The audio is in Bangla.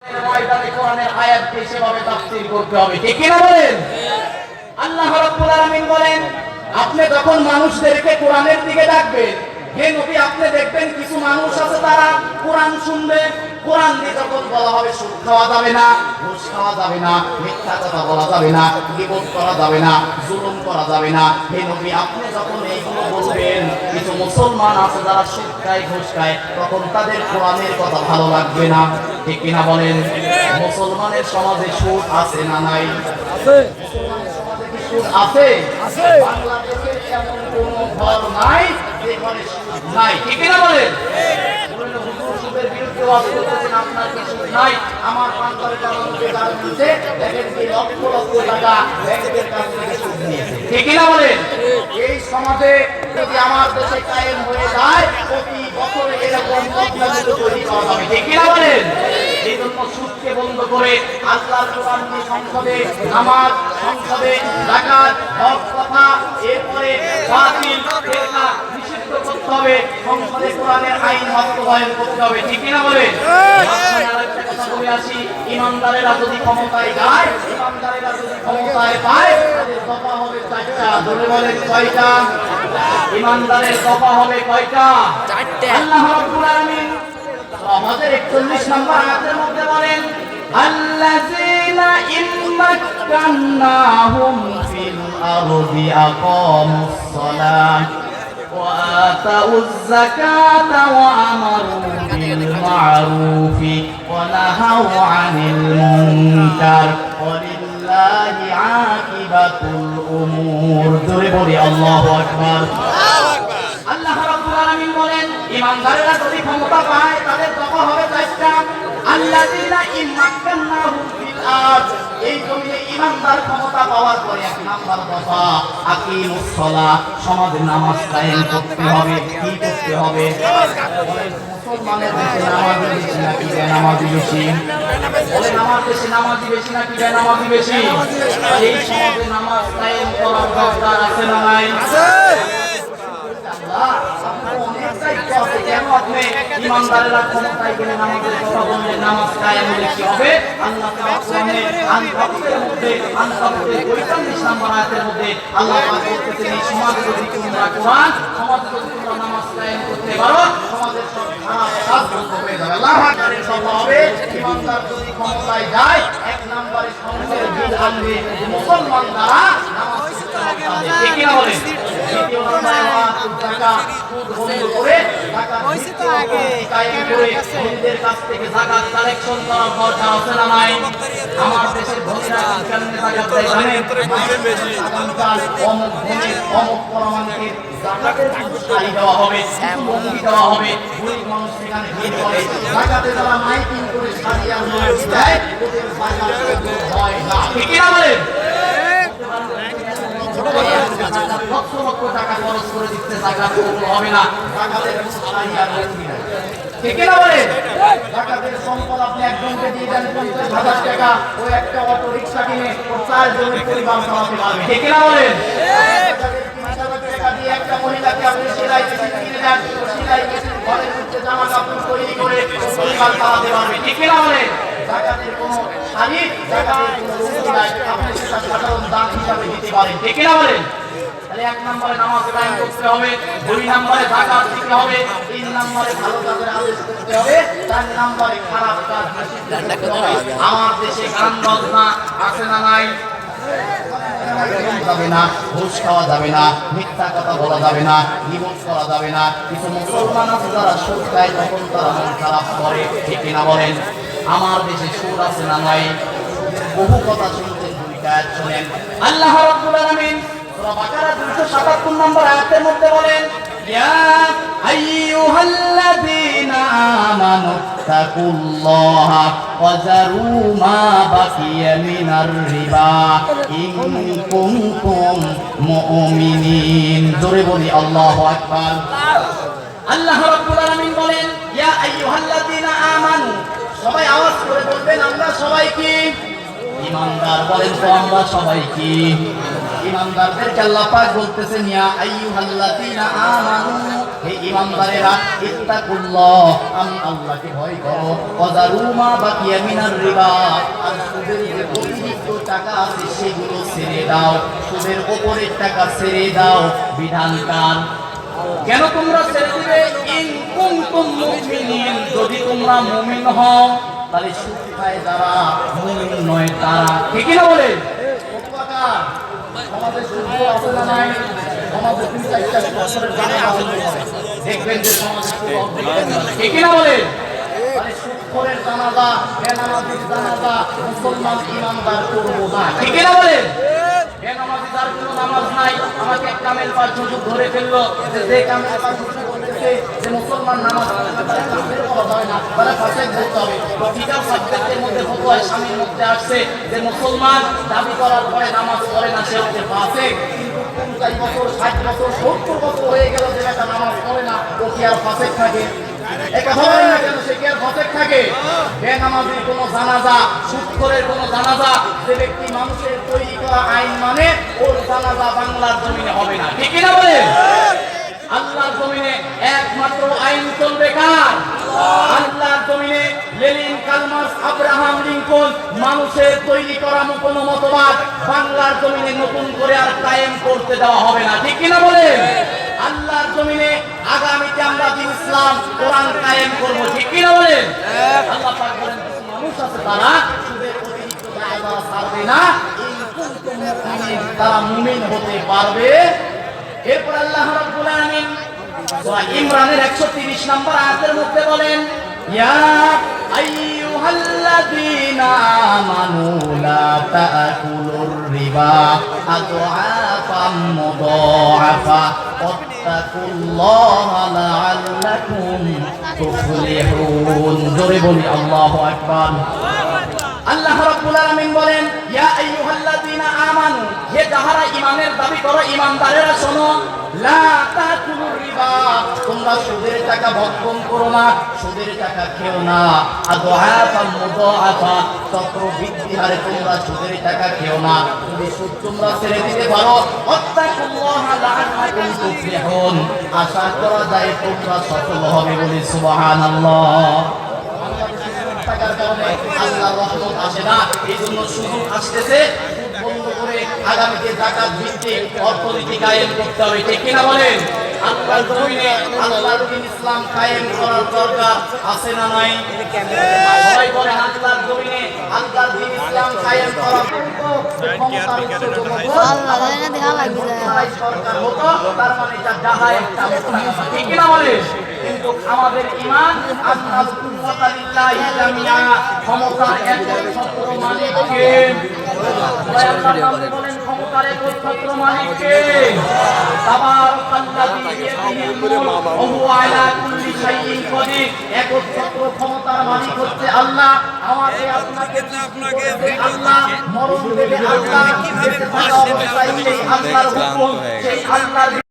ময়দানে কোরআনের আয়াতকে সেভাবে তাফসীর করতে হবে, ঠিক কি না বলেন? আল্লাহ রাব্বুল আলামিন বলেন, আপনি যখন মানুষদেরকে কোরআনের দিকে ডাকবেন, হে নবী, আপনি দেখবেন কিছু মানুষ আছে তারা কোরআন শুনবে। কোরআন দিয়ে যখন বলা হবে সুদ খাওয়া যাবে না, ঘুষ খাওয়া যাবে না, মিথ্যা কথা বলা যাবে না, গীবত করা যাবে না, জুলুম করা যাবে না, হে নবী, আপনি যখন এইগুলো বলবেন, কিছু মুসলমান আছে যারা সুদ খায়, ঘুষ খায়, তখন তাদের কোরআনের কথা ভালো লাগবে না, ঠিক কিনা বলেন? মুসলমানের সমাজে সুদ আছে না নাই? আছে। মুসলমানের সমাজে কি সুদ আছে? আছে। বাংলাদেশে এমন কোনো ঘর নাই যে ঘরে সুদ নাই, ঠিক কিনা বলেন? সুদের বিরুদ্ধে ওয়াজ করতেছেন, আপনার কি সুদ নাই? আমার পাঁচবারে টাকাতে গার্মেন্টসে দেখেন কি লক্ষ লক্ষ টাকা ব্যাংকের কাছ থেকে সুদ নিয়েছে, ঠিক কিনা বলেন? এই সমাজে যদি আমার দেশে কায়েম হয়ে যায়, প্রতি বছরে এরকম ঘটনাগুলো তৈরি করা হবে, ঠিক কিনা বলেন? এই জন্য সুদকে বন্ধ করে আল্লাহর কোরআন দিয়ে সংসদে নামাজ, সংসদে যাকাত, হক কথা, এরপরে বাতিল ফিতনা নিষিদ্ধ করতে হবে, সংসদে কোরআনের আইন বাস্তবায়ন করতে হবে, ঠিক কিনা বলেন? আরেকটা কথা বলে আসি, ইমানদারেরা যদি ক্ষমতায় যায়, ইমানদারেরা যদি ক্ষমতায় পায়, তাদের দফা হবে চারটা। ধরে বলেন কয়টা? ইমানদারের দফা হবে কয়টা? চারটা। আল্লাহ রাব্বুল আলামিন আমাদের 41 নম্বর আয়াতের মধ্যে বলেন, আল্লাযীনা ইম্মাক্কান্নাহুম ফিল আরদি আকামুস সালাহ ওয়া আতাউয যাকাতা ওয়া আমারু বিল মা'রুফি ওয়া নাহাউ আনিল মুনকার ওয়া লিল্লাহি আকিবাতুল উমুর। জোরে বলি আল্লাহু আকবার। আল্লাহ রাব্বুল আলামিন বলেন, ইমানদারেরা যদি ক্ষমতা পায়, তাদের দফা হবে চারটা। আল্লাযীনা ইম্মাক্কান্নাহুম ফিল আরদ, এই জমিনে ইমানদার ক্ষমতা পাওয়ার পরে এক নাম্বার দফা আকিমুস সালাহ, সমাজে নামাজ কায়েম করতে হবে। কি করতে হবে? মুসলমানের দেশে নামাজি বেশি নাকি বেনামাজি বেশি? বলেন, আমার দেশে নামাজি বেশি নাকি বেনামাজি বেশি? এই সমাজে নামাজ কায়েম করার দরকার আছে না নাই? আছে। ইমানদারেরা ক্ষমতায় গেলে নামাজের কথা বললে নামাজ কায়েম হলে কি হবে? আল্লাহ আনকাবুতের মধ্যে 45 নম্বর আয়াতের মধ্যে আল্লাহ পাক বলতেছেন, এই সমাজে যদি তোমরা কোরআন, সমাজে যদি তোমরা নামাজ কায়েম করতে পারো, সমাজের সব খারাপ কাজ বন্ধ হয়ে যাবে। আল্লাহ পাকের কথা হবে, ইমানদার যদি ক্ষমতায় যায়, এক নম্বরে সমাজের বিল আনবে মুসলমান দ্বারা নামাজ পড়তে হবে, ঠিক কি না বলেন? দ্বিতীয় নম্বরে যাকাত বন্ধ করে যাকাত কায়েম করে ধনীদের কাছ থেকে যাকাত কালেকশন করার দরকার আছে না নাই? আমার দেশের ধনীরা কেমনে যাকাত দেয় জানেন? অমুক ধনী অমুক পরমাণুকে যাকাতের পুরস্কারই দেওয়া হবে, লুঙ্গি দেওয়া হবে, গরিব মানুষ সেখানে ভিড় করে। যাকাতে যারা মাইকিং করে সাজিয়ে দেয়, ওদের যাকাত হয় না, ঠিক কি না বলেন? লক্ষ লক্ষ টাকা খরচ করে দিতে যাকাত হবে না, যাকাতের সারিয়া লুঙ্গি নাই, ঠিক কি না বলেন? যাকাতের সম্পদ আপনি একজনকে দিয়ে দেন 50,000 টাকা, ও একটা অটো রিকশা কিনে ও 4 জনের পরিবার চালাতে পারবে, ঠিক কি না বলেন? 30,000 টাকা দিয়ে একটা মহিলাকে আপনি সেলাই মেশিন কিনে দেন, ও সেলাই মেশিন ঘরের মধ্যে জামা কাপড় তৈরি করে পরিবার চালাতে পারবে, ঠিক কি না বলেন? যাকাতের কোনো শাড়ি, যাকাতের কোনো লুঙ্গি নাই, আপনি সেটা সাধারণ দান হিসাবে দিতে পারেন, ঠিক কি না বলেন? তাহলে এক নম্বরে নামাজ কায়েম করতে হবে, দুই নম্বরে যাকাত দিতে হবে, তিন নম্বরে ভালো কাজের আদেশ করতে হবে, চার নম্বরে খারাপ কাজ নিষিদ্ধ করতে হবে। আমার দেশে গান বাজনা আছে না নাই? যাবে না, ঘুষ খাওয়া যাবে না, মিথ্যা কথা বলা যাবে না, গীবত করা যাবে না। কিছু মুসলমান আছে যারা সুদ খায়, তখন তারা মন খারাপ করে, ঠিক কিনা বলেন? আমার দেশে সুদ আছে না নাই? বহু কথা শুনছেন, দুইটা শুনেন। আল্লাহ রাব্বুল আলামিন সূরা বাকারা 277 নম্বর আয়াতের মধ্যে বলেন, ইয়া আইয়ুহাল্লাযীনা আমানু তাকুল্লাহা ওয়া যারু মা বাকিয়া মিনার রিবা ইন কুনতুম মুমিনিন। জোরে বলি আল্লাহু আকবার। আল্লাহ রাব্বুল আলামিন বলেন, ইয়া আইয়ুহাল্লাযীনা আমানু, সবাই আওয়াজ করে বলবেন, আমরা সবাই কি ইমানদার? বলেন তো আমরা সবাই কি? ইমানদারদেরকে আল্লাহ পাক বলতেছেন ইয়া আইয়ুহাল্লাযীনা আমানু, হে ইমানদারেরা, ইত্তাকুল্লাহ, আমি আল্লাহকে ভয় করো, ওয়াযারু মা বাকিয়া মিনার রিবা, আর সুদের যে অতিরিক্ত টাকা আছে সেগুলো ছেড়ে দাও, সুদের উপরের টাকা ছেড়ে দাও। বিধান কার? কেন তোমরা ছেড়ে দিবে? ইন কুনতুম মুমিনিন, যদি তোমরা মুমিন হও। তাহলে সুদ খায় যারা, মুমিন নয় তারা। ঠিক কি না বলেন? আমাদের সুদ আছে না নাই? আমাদের তিন চারটা বছরের জানা দেখবেন যে সমাজে ঠিক কি না বলেন? তাহলে সুদখোরের জানাজা, বেনামাজির জানাজা মুসলমান ইমানদার করবো না। ঠিক কি না বলেন? বেনামাজি যার কোনো নামাজ নাই, আমাকে কামেল পাঁচ হুজুর ধরে ফেললো যে কামেল পাঁচ হুজুর বলতেছে যে মুসলমান নামাজ হয় না, তাহলে ফাসেক বলতে হবে। ফিকাহ সাবজেক্টের মধ্যে ফতোয়া স্বামীর মধ্যে আসছে যে মুসলমান দাবি করার পরে নামাজ পড়ে না, সে হচ্ছে ফাসেক। কিন্তু 50 বছর 60 বছর 70 বছর হয়ে গেল যে একটা নামাজ পড়ে না, ও কি আর ফাসেক থাকে? কথা বলেন না কেন, সে কি আর ফাসেক থাকে? বেনামাজির কোনো জানাজা, সুদখোরের কোনো জানাজা, যে ব্যক্তি মানুষের তৈরি করা আইন মানে, ওর জানাজা বাংলার জমিনে হবে না। ঠিক কি না বলেন? আল্লাহর জমিনে একমাত্র আইন চলবে কার? আল্লাহর জমিনে Lenin, Karl Marx, Abraham Lincoln মানুষের তৈরি করা কোনো মতবাদ বাংলার জমিনে নতুন করে আর কায়েম করতে দেওয়া হবে না। ঠিক কি না বলেন? আল্লাহর জমিনে আগামীতে আমরা দিন ইসলাম কোরআন কায়েম করব। ঠিক কি না বলেন? আল্লাহ পাক বলেন কিছু মানুষ আছে তারা সুদের অতিরিক্ত দায়ভার ছাড়বে না, ইন কুনতুম মুমিনিন, তারা মুমিন হতে পারবে। এরপর আল্লাহ রাব্বুল আলামিন সূরা ইমরানের 130 নম্বর আয়াতের মধ্যে বলেন ইয়া আইয়ুহাল্লাযীনা আমানু লা তাকুলুর রিবা আদআফাম মুদাআফা ওয়াত্তাকুল্লাহা লাআল্লাকুম তুফলিহুন। জোরে বলি আল্লাহু আকবার। আল্লাহ রাব্বুল আলামিন বলেন ইয়া আইয়ুহাল্লাযীনা আমানু, হে যাহারা ঈমানের দাবি করো, ঈমানদারেরা শোনো, লা তাকুলুর রিবা, তোমরা সুদের টাকা ভক্ষণ করো না, সুদের টাকা খেও না। আদআফা মুদাআফা, চক্রবৃদ্ধি হারে তোমরা সুদের টাকা খেও না। যদি সুদ তোমরা ছেড়ে দিতে পারো, ওয়াত্তাকুল্লাহা লাআল্লাকুম তুফলিহুন, আশা করা যায় তোমরা সফল হবে। বলি সুবহানাল্লাহ। টাকার কারণে আল্লাহর রহমত আসে না, এই জন্য সুযোগ আসতেছে, সুদ বন্ধ করে আগামীতে যাকাত ভিত্তিক অর্থনীতি কায়েম করতে হবে। ঠিক কিনা বলেন? আল্লাহর জমিনে আল্লাহর দ্বীন ইসলাম কায়েম করার দরকার আছে না নাই? সবাই বলেন আল্লাহর জমিনে আল্লাহর দ্বীন ইসলাম কায়েম করার সরকার হতো, তার মানে এটা যাহা একটা ঠিক কিনা বলেন? কিন্তু আমাদের ঈমান আল্লাহর কুওয়াতা লিল্লাহি জামিআ, ক্ষমতার একচ্ছত্র মালিক কে? আল্লাহর নামে বলেন ক্ষমতার একচ্ছত্র মালিক কে? তাবারাকাল্লাযী বিয়াদিহিল মুলক ওয়া হুয়া আলা কুল্লি শাইইন কাদির। একচ্ছত্র ক্ষমতার মালিক হচ্ছে আল্লাহ। আমাকে আপনাকে আল্লাহ মরণ দেবে, আল্লাহ বেঁচে থাকা অবস্থায় সেই আল্লাহর হুকুম, সেই আল্লাহর